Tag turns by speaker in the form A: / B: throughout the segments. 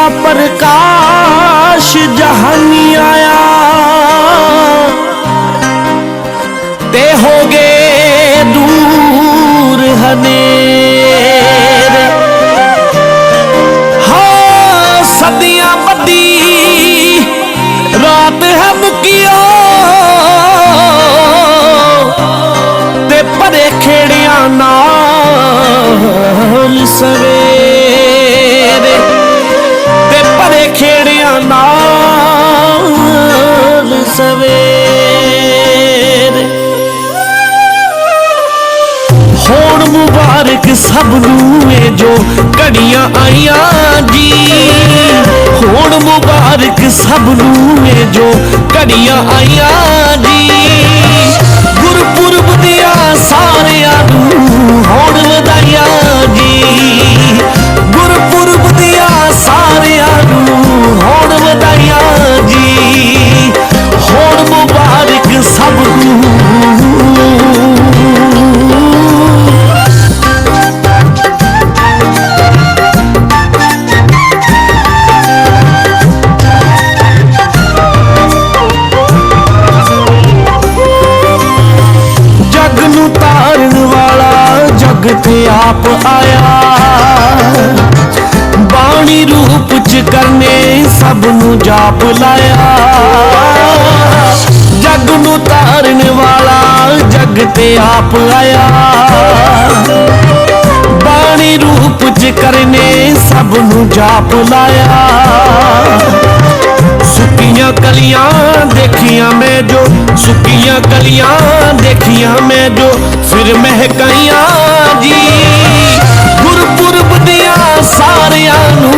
A: प्रकाश जहानी आया ते हो गए दूर हनेर। हाँ सदियां बदी रात है मुकियो ते परे खेड़िया नाल सवेरे ते परे खेड़िया नाल सवेरे। होण मुबारक सबनू जो घड़ियां आईया जी, होण मुबारक सबनू जो घड़ियां आईया जी। गुरपुरब दिया सारिया नू होण वधाइयां जी, गुरपुरब दिया सारिया नू होण वधाइयां जी। होण मुबारक सबनू ते आप आया, बाणी रूप च करने सबनू जाप लाया। जग नू तारन वाला जग ते आप आया, बाणी रूप च करने सबनू जाप लाया। सुकियां कलियां देखियां मैं जो, सुकियां कलियां देखियां मैं जो फिर महकाइयां जी। गुरपुरब दिया सारियां नू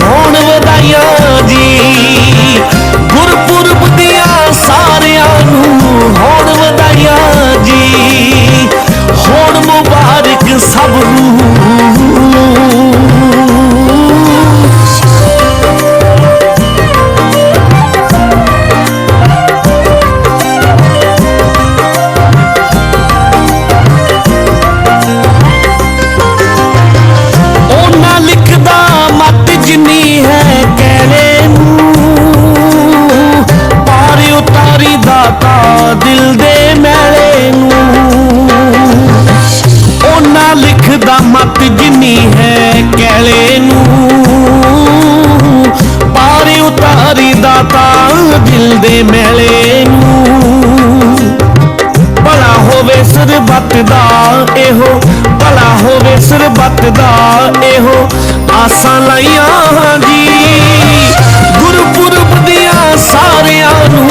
A: होण वधाइयां जी, गुरपुरब दिया सारियां नू होण वधाइयां जी। होण मुबारक सबनू दिल दे मैले नू। ओना लिखदा मत जिन्नी है कैले नू, पारी उतारी दाता दिल दे मैले नू। भला होवे सरबत दा एहो, भला होवे सरबत दा एहो आसां लाइयां जी। गुरपुरब दिया सारियां नू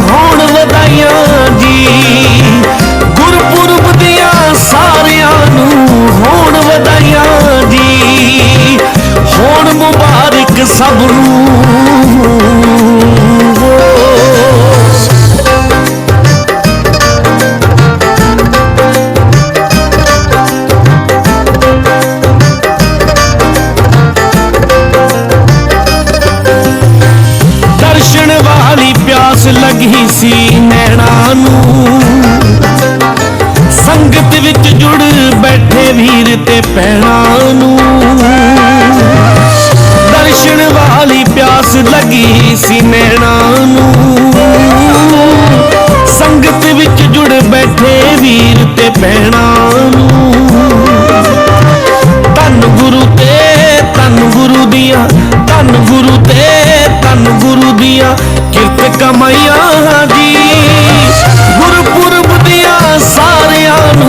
A: होण वधाइयां जी, गुरपुरब दिया सारियां नू होण वधाइयां जी। होण मुबारक सबनू लगी सी नैना नू, संगत विच जुड़ बैठे वीर ते भैणा नू। दर्शन वाली प्यास लगी सी नैना नू, संगत विच जुड़ बैठे वीर ते भैणा नू। धन गुरु ते धन गुरु दिया, धन गुरु ते धन गुरु दिया किरत कमाइयां जी। गुरपुरब दिया सारियां नू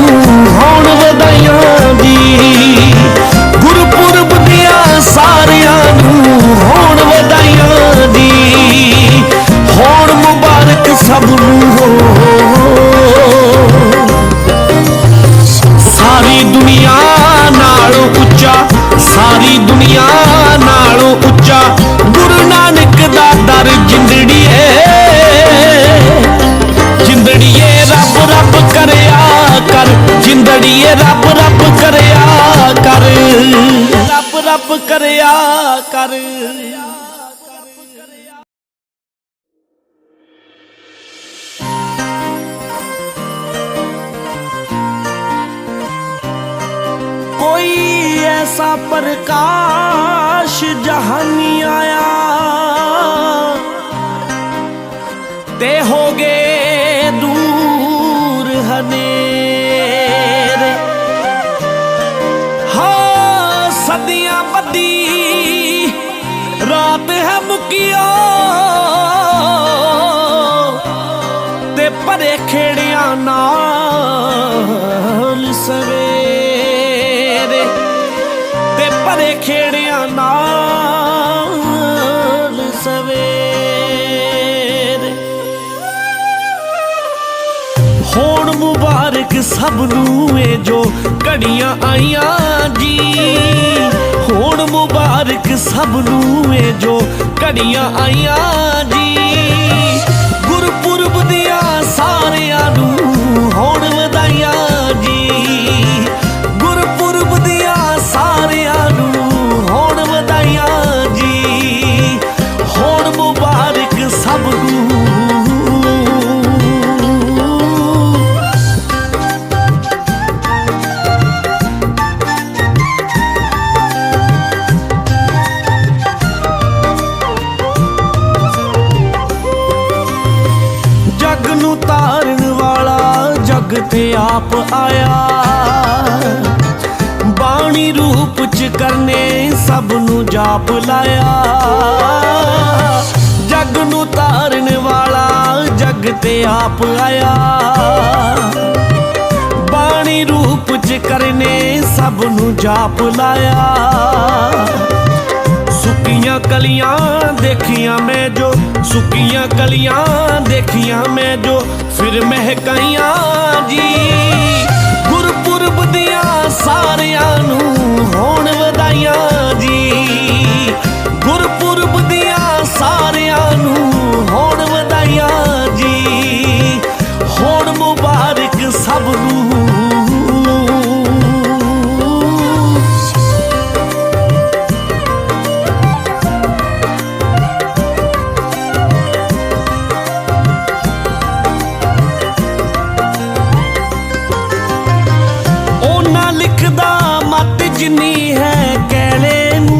A: होण वधाइयां जी, गुरपुरब दिया सारियां नू होण वधाइयां जी। होण मुबारक सबनू सारी दुनिया नालों उच्चा, सारी दुनिया नालों उच्चा गुरु नानक दा दर जिंदड़ीए। जिंदड़ीए रब रब करया कर, जिंदड़ीए रब रब करया कर, रब रब करया कर। ऐसा प्रकाश जहानी आया ते हो गए दूर हनेरे। हाँ सदियां बदी रात है मुकिया ते परे खेड़िया नाल सवेरे, ते परे खेड़िया नाल सवेरे। होण मुबारक सबनू ए जो घड़ियां आईयां जी, होण मुबारक सबनू ए जो घड़ियां आईयां जी। गुरपुरब दियां सारियां नू होण वधाइयां जी, गुरपुरब दियां सारियां नू होण वधाइयां जी। होण मुबारक सबनू ते आप आया, बाणी रूप च करने सब नू जाप लाया। जग नू तारन वाला जग ते आप आया, बाणी रूप च करने सब नू जाप लाया। सुकियां कलियां देखियां मैं जो, सुकियां कलियां देखियां मैं जो फिर महकाइयां जी। गुरपुरब दियां सारियां नू होण वधाइयां जी, गुरपुरब दियां सारियां नू होण वधाइयां जी। होण मुबारक सबनू जिनी है कैले नू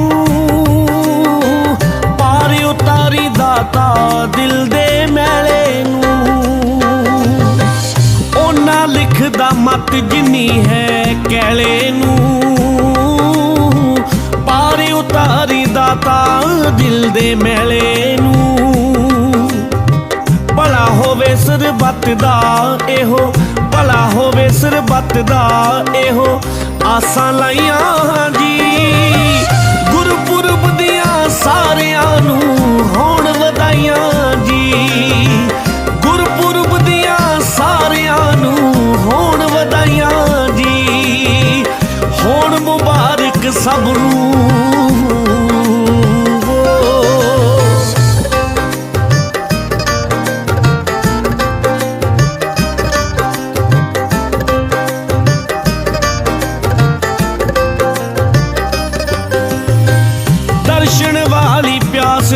A: पार उतारी दाता दिल दे मैले नू। ओना लिखदा मत जिनी है कैले नू पार उतारी दाता दिल दे मैले नू। भला होवे सरबत दा एहो, भला होवे सरबत दा एहो आसां लाइयां जी। गुरपुरब दियां सारियां नू होण वधाइयां जी, गुरपुरब दियां सारियां नू होण वधाइयां जी। होण मुबारक सबनू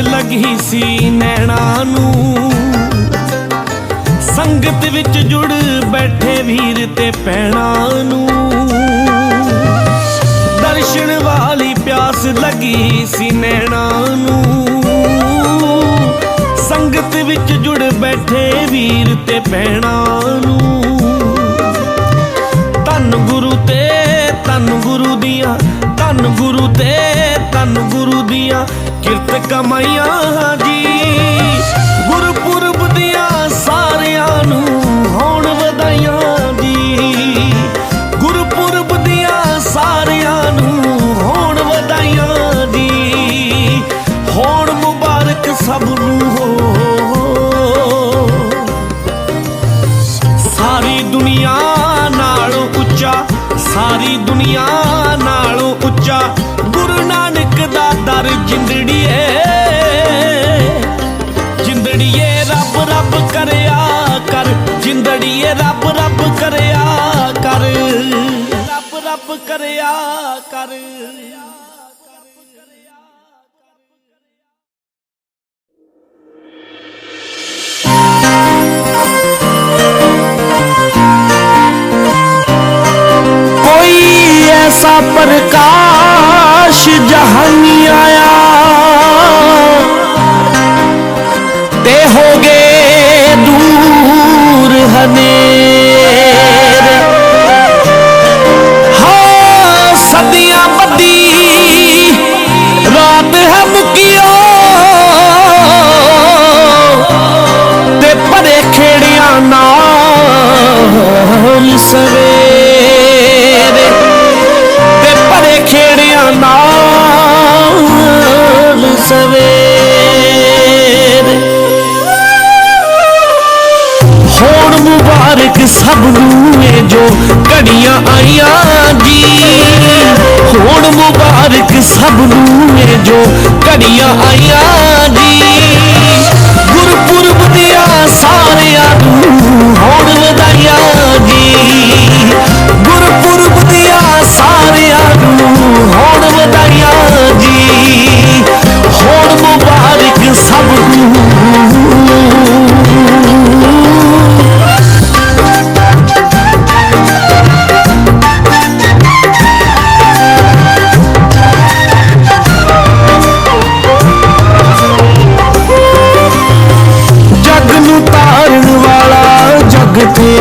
A: लगी सी नैना नू, संगत विच जुड़ बैठे वीर ते भैणा नू। दर्शन वाली प्यास लगी सी नैना नू, संगत विच जुड़ बैठे वीर ते भैणा नू। धन गुरु ते धन गुरु दियां, धन गुरु ते धन गुरु दियां किरत कमाइयां जी। गुरपुरब दियां सारियां नू होण वधाइयां जी, गुरपुरब दियां सारियां नू होण वधाइयां जी। होण मुबारक सबनू हो, सारी दुनिया नालों उच्चा, सारी दुनिया नालों उच्चा गुरु नानक दा दर जिंदड़िए। जिंदड़िए रब रब करया कर, जिंदड़िए रब रब करया कर, रब रब करया कर। ऐसा प्रकाश खेड़िया नाल सवेरे ते भरे खेड़िया नाल सवेरे होण मुबारक सब नूं जो घड़ियां आईयां जी होण मुबारक सब नूं जो घड़ियां आईयां जी गुरपुरब दिया सारियां नूं होण वधाइयां जी गुरपुरब दिया सारियां नूं होण वधाइयां जी होण मुबारक सब नूं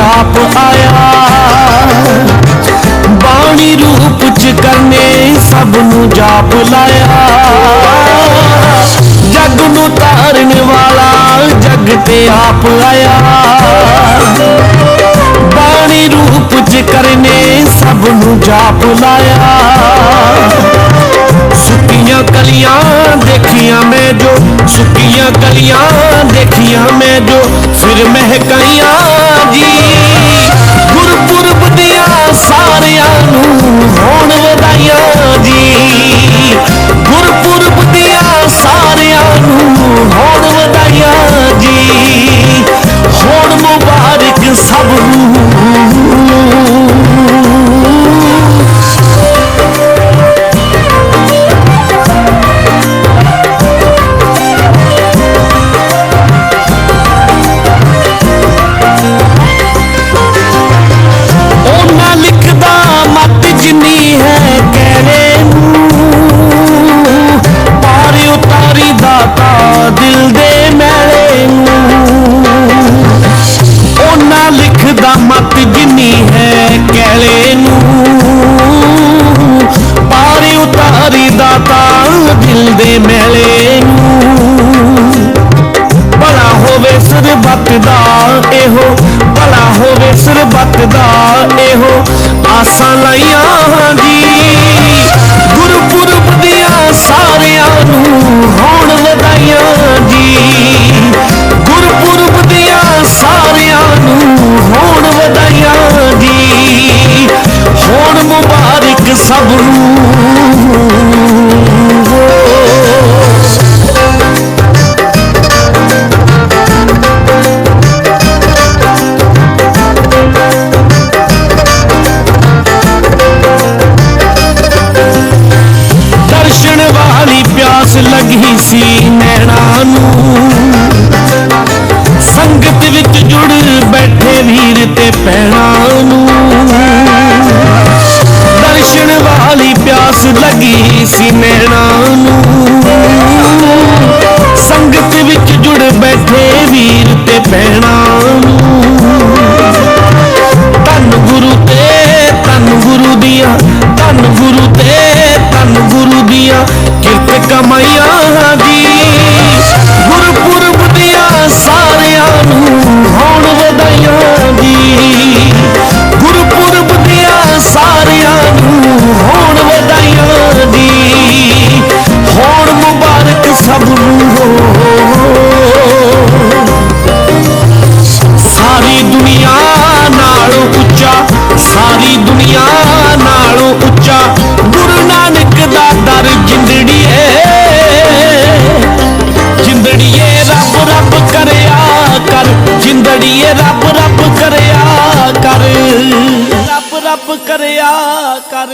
A: आप आया बाणी रूप च करने सब नू जाप लाया जग नू तारन वाला जग ते आप आया बाणी रूप च करने सब नू जाप लाया सुकियां कलियां देखियां मैं जो सुकियां कलियां देखियां मैं जो फिर महकाइयां जी गुरपुरब दिया सारियां नूं होण वधाइयां जी गुरपुरब दिया सारियां नूं होण वधाइयां जी होण मुबारक सब नूं मत जिन्नी है कैले पार उतारी दाता दिल दे मैले भला होवे सरबत दा एहो भला होवे सरबत दा एहो आसा लाइयां जी गुरपुरब दिया सारियां नूं होण वधाइयां जी गुरपुरब दिया सारियां नूं होण वधाइयां जी होण मुबारक सब नूं दर्शन वाली प्यास लगी सी नैना नूं संगत विच जुड़ बैठे वीर ते भैणा नूं दर्शन वाली प्यास लगी सी नैणा नूं संगत विच जुड़ बैठे वीर ते भैणा नूं धन गुरु ते धन गुरु दिया धन गुरु ते धन गुरु दिया किरत कमाइयां जी गुरपुरब दिया सारियां नूं होण वधाइयां जी गुरपुरब दिया सारियां नूं होण वधाइयां जी होण मुबारक सब नूं सारी दुनिया नालों उच्चा सारी दुनिया नालों उच्चा गुरु नानक दा दर जिंदड़ीए जिंदड़ीए रब रब करया कर जिंदड़ीए रब रब करया कर रब रब करया कर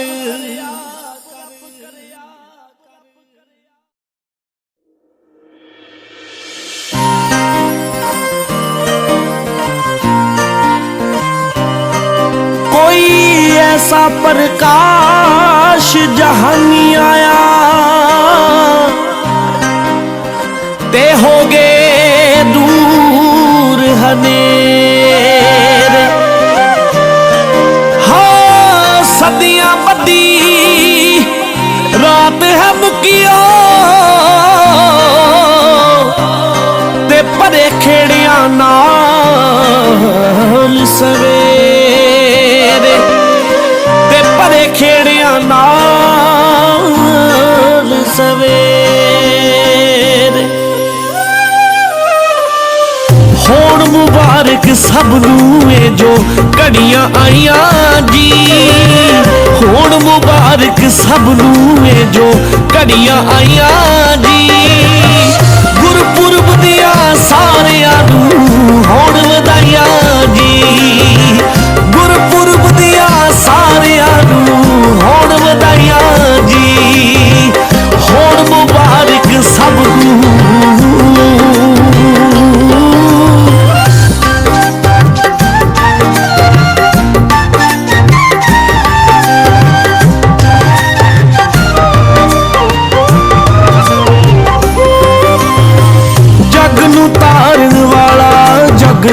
A: कोई ऐसा प्रकाश जहानी आया ते हो गए दूर हनेरे हाँ सदियां बदी रात है मुकियो ते परे खेड़िया नाल नाल सवेरे। होण मुबारक सबनू ए जो घड़ियां आईयां जी, होण मुबारक सबनू ए जो घड़ियां आईयां जी। गुरपुरब दिया सारियां नू होण वधाइयां जी, गुरपुरब दिया सारियां नू होण वधाइयां जी। होण मुबारक सबनू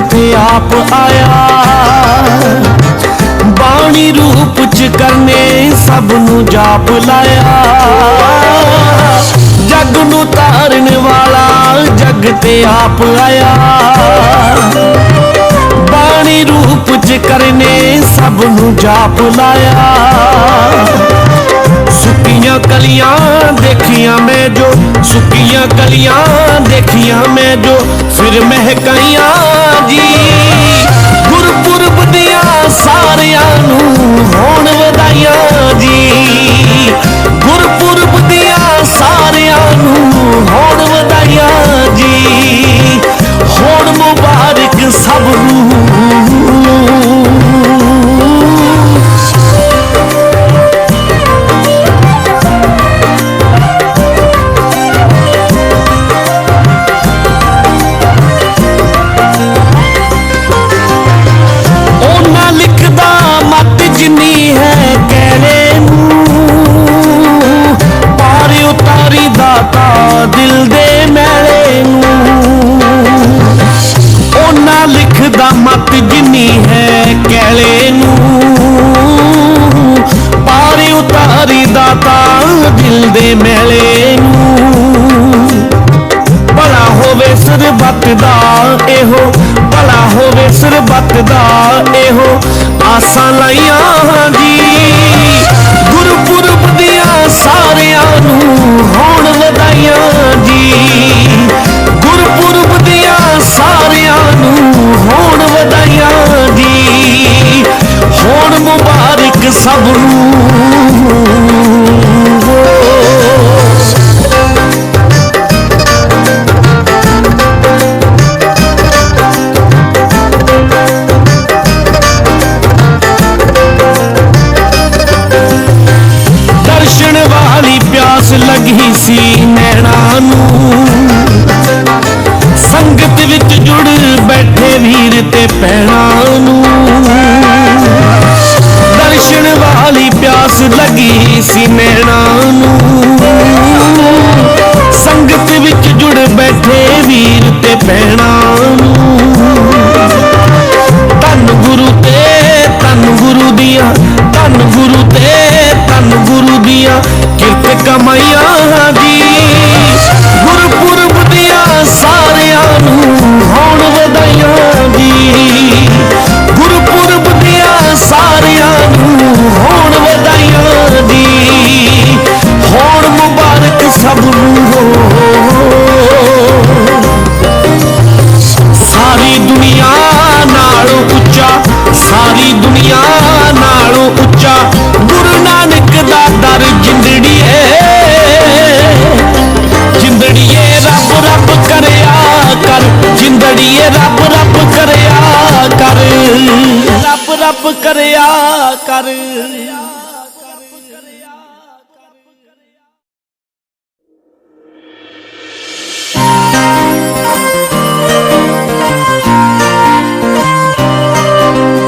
A: ते आप आया, बाणी रूप च करने सबनू जाप लाया। जग नू तारन वाला जग ते आप आया, बाणी रूप च करने सबनू जाप लाया। सुकियां कलियां देखियां मैं जो, सुकियां कलियां देखियां मैं जो, फिर महकाइयां जी। गुरपुरब दिया सारियां नू होण वधाइयां जी, गुरपुरब दिया सारियां नू होण वधाइयां जी। होण मुबारक सबनू दिल दे मैले नू। ओना लिखदा मत जिन्नी है कैले नू, पारी उतारी दाता दिल दे मैले नू। भला होवे सरबत दा एहो, भला होवे सरबत दा एहो आसां लाइयां जी। गुरपुरब दिया सारियां नू होण वधाइयां जी, गुरपुरब दिया सारियां नू होण वधाइयां जी। होण मुबारक सबनू लगी सी नैना नू, संगत विच जुड़ बैठे वीर ते भैणा नू। दर्शन वाली प्यास लगी सी नैना नू, संगत विच जुड़ बैठे वीर ते भैणा नू। धन गुरु ते धन गुरु दिया, धन गुरु ते धन गुरु दिया किरत कमाइयां जी। गुरपुरब दिया सारियां नू होण वधाइयां जी, गुरपुरब दिया सारियां नू होण वधाइयां जी। होण मुबारक सबनू सारी दुनिया नालों उच्चा, सारी दुनिया नालों उच्चा गुरु नानक दा दर जिंदड़ीए। जिंदड़ीए रब रब करया कर, जिंदड़ीए रब रब करया कर, रब रब करया कर।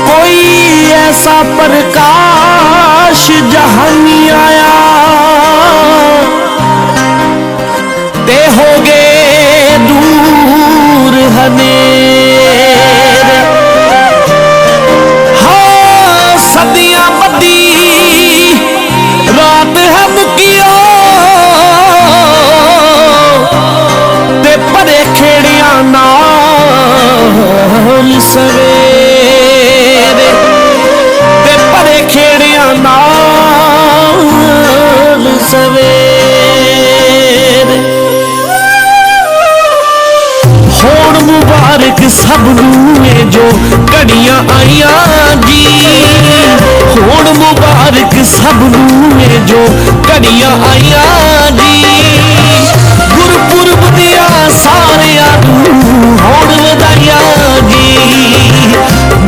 A: कोई ऐसा प्रकाश जहानी आया ते हो गए दूर हनेरे। हाँ सदियां बदी रात है मुकियो ते परे खेड़ियां नाल सवेरे, ते परे खेड़ियां नाल सब नूं जो घड़ियां आईयां जी। होण मुबारक सब नूं जो घड़ियां आईयां जी। गुरपुरब दियां सारियां नूं होण वधाइयां जी।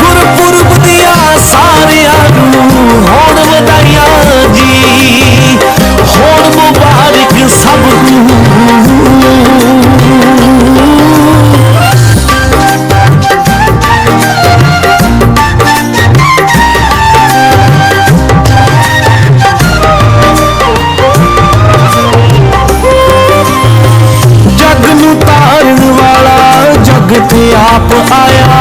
A: गुरपुरब दियां सारियां नूं होण वधाइयां जी। होण मुबारक सब नूं। ते आप आया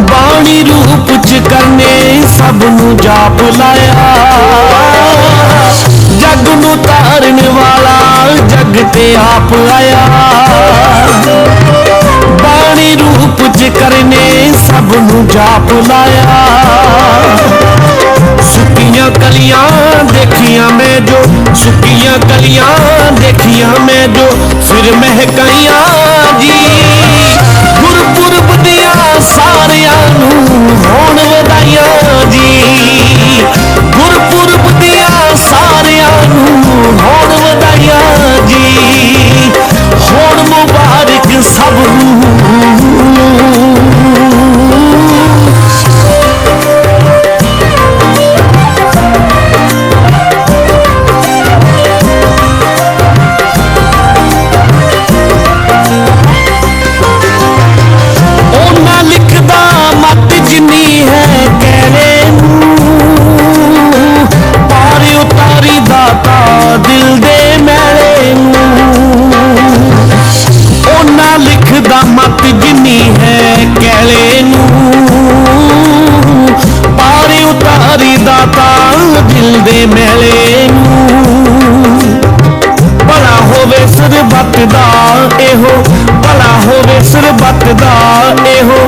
A: बाणी रूप च करने सब नूं जाप लाया। जग नूं तारन वाला जग ते आप आया बाणी रूप च करने सब नूं जाप लाया। सुक्कियां कलियां देखियां मैं जो सुक्कियां कलियां देखियां मैं जो फिर महकाइयां जी। गुरपुरब दियां सारियां नूं होण वधाइयां जी। गुरपुरब दियां सारियां नूं होण वधाइयां जी। होण मुबारक सब नूं। दिल दे मैले ओना लिखदा मत जिन्नी है कैले पार उतारी दाता दिल दे मैले। भला होवे सरबत दा एहो भला होवे सरबत दा एहो